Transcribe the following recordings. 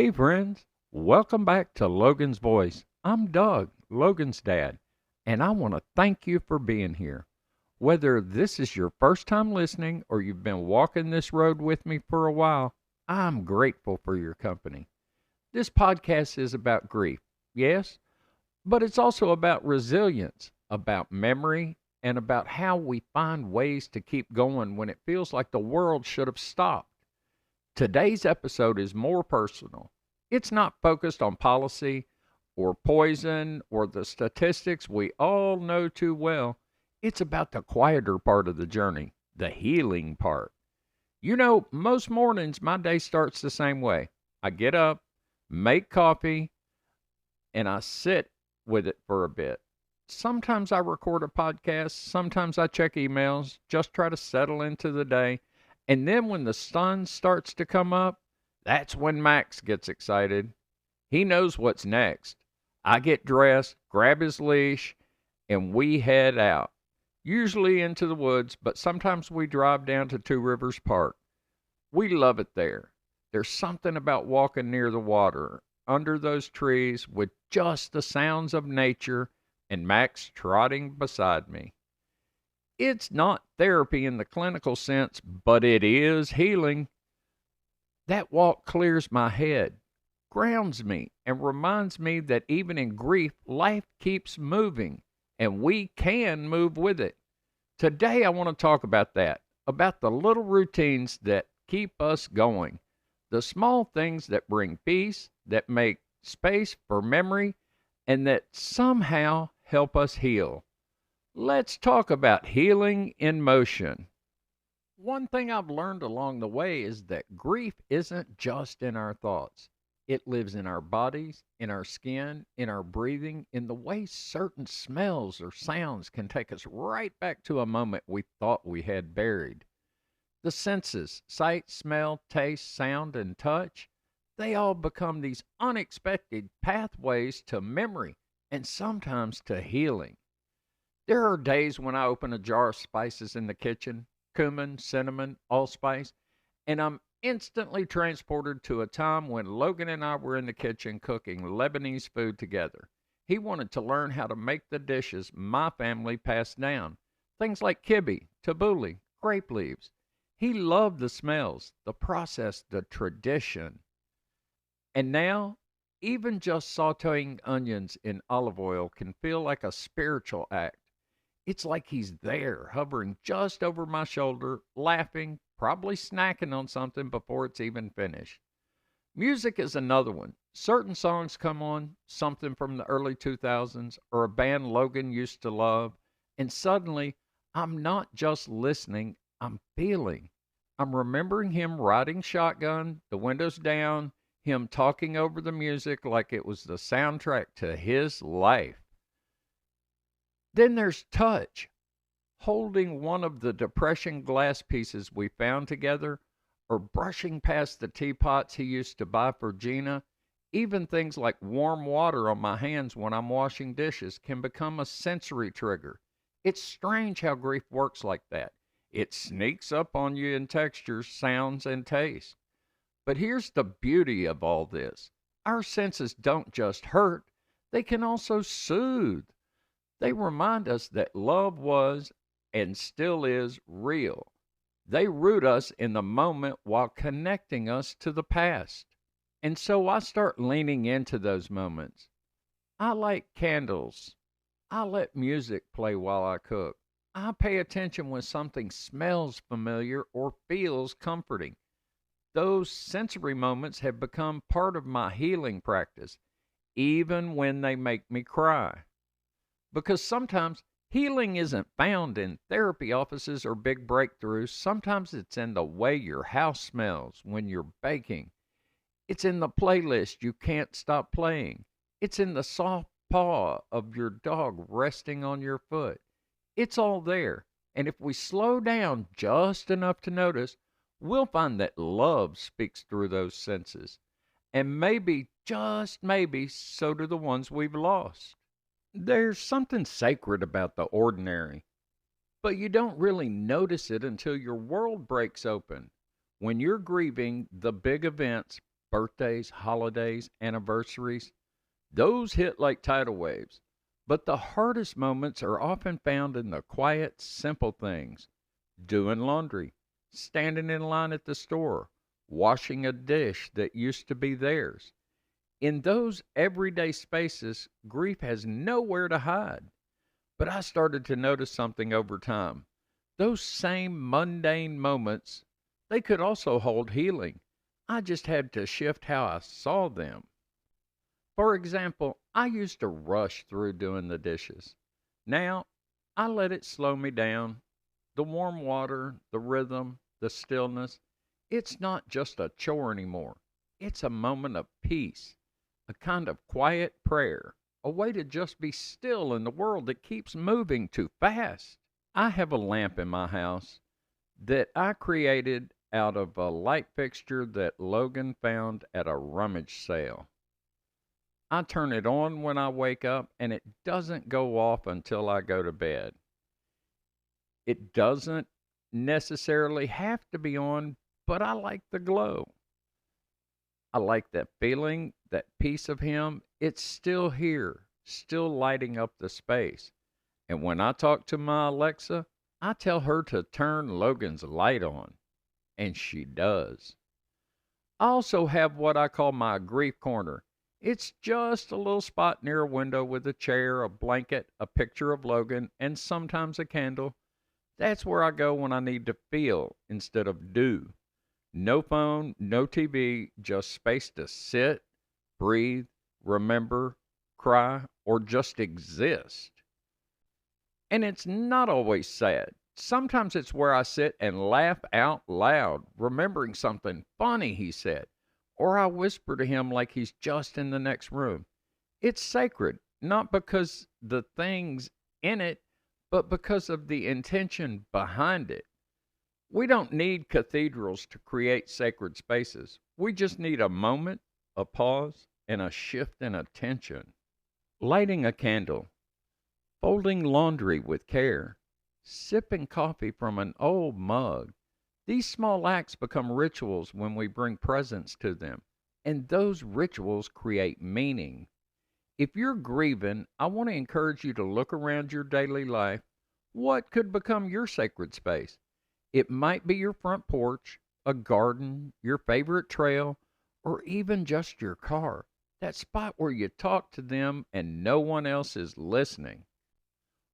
Hey, friends. Welcome back to Logan's Voice. I'm Doug, Logan's dad, and I want to thank you for being here. Whether this is your first time listening or you've been walking this road with me for a while, I'm grateful for your company. This podcast is about grief, yes, but it's also about resilience, about memory, and about how we find ways to keep going when it feels like the world should have stopped. Today's episode is more personal. It's not focused on policy or poison or the statistics we all know too well. It's about the quieter part of the journey, the healing part. Most mornings my day starts the same way. I get up, make coffee, and I sit with it for a bit. Sometimes I record a podcast, sometimes I check emails, just try to settle into the day. And then when the sun starts to come up, that's when Max gets excited. He knows what's next. I get dressed, grab his leash, and we head out. Usually into the woods, but sometimes we drive down to Two Rivers Park. We love it there. There's something about walking near the water, under those trees, with just the sounds of nature and Max trotting beside me. It's not therapy in the clinical sense, but it is healing. That walk clears my head, grounds me, and reminds me that even in grief, life keeps moving, and we can move with it. Today, I want to talk about that, about the little routines that keep us going, the small things that bring peace, that make space for memory, and that somehow help us heal. Let's talk about healing in motion. One thing I've learned along the way is that grief isn't just in our thoughts. It lives in our bodies, in our skin, in our breathing, in the way certain smells or sounds can take us right back to a moment we thought we had buried. The senses, sight, smell, taste, sound, and touch, they all become these unexpected pathways to memory and sometimes to healing. There are days when I open a jar of spices in the kitchen, cumin, cinnamon, allspice, and I'm instantly transported to a time when Logan and I were in the kitchen cooking Lebanese food together. He wanted to learn how to make the dishes my family passed down, things like kibbe, tabbouleh, grape leaves. He loved the smells, the process, the tradition. And now, even just sauteing onions in olive oil can feel like a spiritual act. It's like he's there, hovering just over my shoulder, laughing, probably snacking on something before it's even finished. Music is another one. Certain songs come on, something from the early 2000s or a band Logan used to love, and suddenly I'm not just listening, I'm feeling. I'm remembering him riding shotgun, the windows down, him talking over the music like it was the soundtrack to his life. Then there's touch, holding one of the depression glass pieces we found together, or brushing past the teapots he used to buy for Gina. Even things like warm water on my hands when I'm washing dishes can become a sensory trigger. It's strange how grief works like that. It sneaks up on you in textures, sounds, and taste. But here's the beauty of all this. Our senses don't just hurt, they can also soothe. They remind us that love was and still is real. They root us in the moment while connecting us to the past. And so I start leaning into those moments. I light candles. I let music play while I cook. I pay attention when something smells familiar or feels comforting. Those sensory moments have become part of my healing practice, even when they make me cry. Because sometimes healing isn't found in therapy offices or big breakthroughs. Sometimes it's in the way your house smells when you're baking. It's in the playlist you can't stop playing. It's in the soft paw of your dog resting on your foot. It's all there. And if we slow down just enough to notice, we'll find that love speaks through those senses. And maybe, just maybe, so do the ones we've lost. There's something sacred about the ordinary, but you don't really notice it until your world breaks open. When you're grieving, the big events, birthdays, holidays, anniversaries. Those hit like tidal waves. But the hardest moments are often found in the quiet, simple things: doing laundry, standing in line at the store, washing a dish that used to be theirs. In those everyday spaces, grief has nowhere to hide. But I started to notice something over time. Those same mundane moments, they could also hold healing. I just had to shift how I saw them. For example, I used to rush through doing the dishes. Now, I let it slow me down. The warm water, the rhythm, the stillness. It's not just a chore anymore. It's a moment of peace, a kind of quiet prayer, a way to just be still in the world that keeps moving too fast. I have a lamp in my house that I created out of a light fixture that Logan found at a rummage sale. I turn it on when I wake up and it doesn't go off until I go to bed. It doesn't necessarily have to be on, but I like the glow. I like that feeling, that piece of him. It's still here, still lighting up the space. And when I talk to my Alexa, I tell her to turn Logan's light on, and she does. I also have what I call my grief corner. It's just a little spot near a window with a chair, a blanket, a picture of Logan, and sometimes a candle. That's where I go when I need to feel instead of do. No phone, no TV, just space to sit, breathe, remember, cry, or just exist. And it's not always sad. Sometimes it's where I sit and laugh out loud, remembering something funny he said, or I whisper to him like he's just in the next room. It's sacred, not because the things in it, but because of the intention behind it. We don't need cathedrals to create sacred spaces. We just need a moment, a pause, and a shift in attention. Lighting a candle, folding laundry with care, sipping coffee from an old mug. These small acts become rituals when we bring presence to them, and those rituals create meaning. If you're grieving, I want to encourage you to look around your daily life. What could become your sacred space? It might be your front porch, a garden, your favorite trail, or even just your car. That spot where you talk to them and no one else is listening.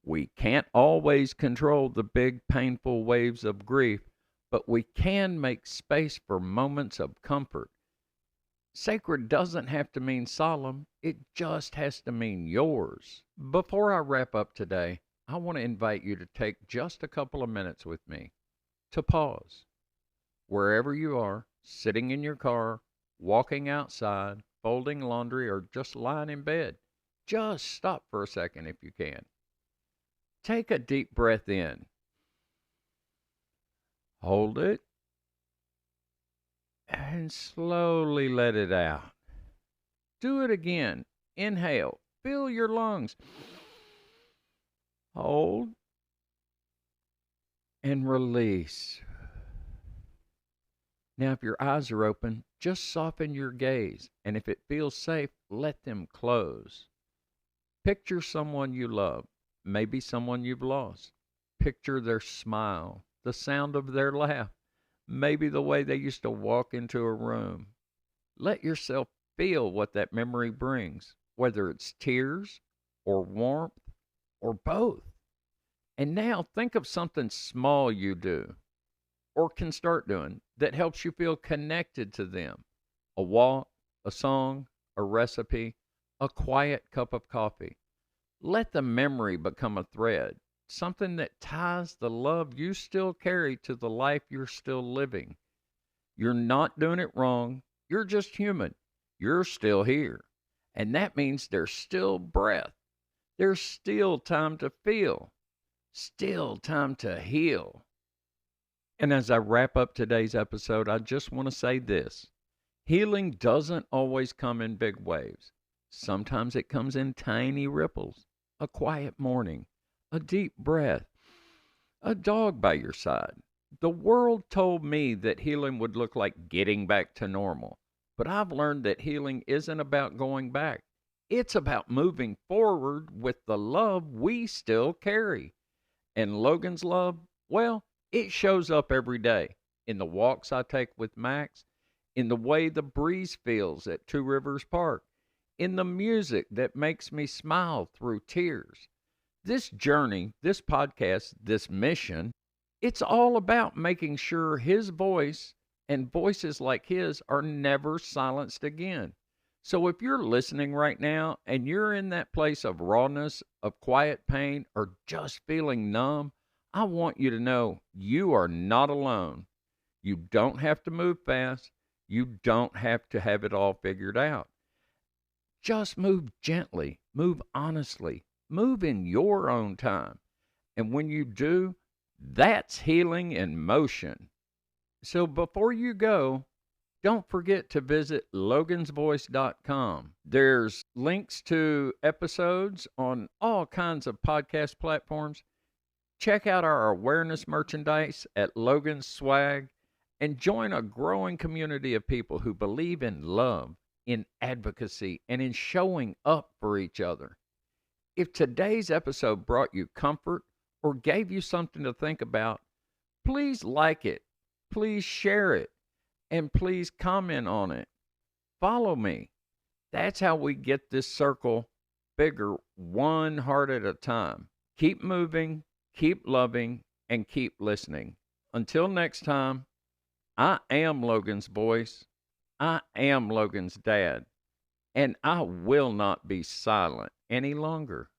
We can't always control the big, painful waves of grief, but we can make space for moments of comfort. Sacred doesn't have to mean solemn, it just has to mean yours. Before I wrap up today, I want to invite you to take just a couple of minutes with me to pause. Wherever you are, sitting in your car, walking outside, folding laundry, or just lying in bed, just stop for a second if you can. Take a deep breath in. Hold it and slowly let it out. Do it again. Inhale. Fill your lungs. Hold and release. Now, if your eyes are open, just soften your gaze. And if it feels safe, let them close. Picture someone you love, maybe someone you've lost. Picture their smile, the sound of their laugh, maybe the way they used to walk into a room. Let yourself feel what that memory brings, whether it's tears or warmth or both. And now think of something small you do or can start doing that helps you feel connected to them. A walk, a song, a recipe, a quiet cup of coffee. Let the memory become a thread, something that ties the love you still carry to the life you're still living. You're not doing it wrong. You're just human. You're still here. And that means there's still breath. There's still time to feel. Still time to heal. And as I wrap up today's episode, I just want to say this. Healing doesn't always come in big waves. Sometimes it comes in tiny ripples. A quiet morning, a deep breath, a dog by your side. The world told me that healing would look like getting back to normal, but I've learned that healing isn't about going back. It's about moving forward with the love we still carry. And Logan's love, well, it shows up every day in the walks I take with Max, in the way the breeze feels at Two Rivers Park, in the music that makes me smile through tears. This journey, this podcast, this mission, it's all about making sure his voice and voices like his are never silenced again. So if you're listening right now and you're in that place of rawness, of quiet pain, or just feeling numb, I want you to know you are not alone. You don't have to move fast. You don't have to have it all figured out. Just move gently, move honestly, move in your own time. And when you do, that's healing in motion. So before you go, don't forget to visit logansvoice.com. There's links to episodes on all kinds of podcast platforms. Check out our awareness merchandise at Logan's Swag and join a growing community of people who believe in love, in advocacy, and in showing up for each other. If today's episode brought you comfort or gave you something to think about, please like it, please share it, and please comment on it. Follow me. That's how we get this circle bigger, one heart at a time. Keep moving, keep loving, and keep listening. Until next time, I am Logan's voice. I am Logan's dad. And I will not be silent any longer.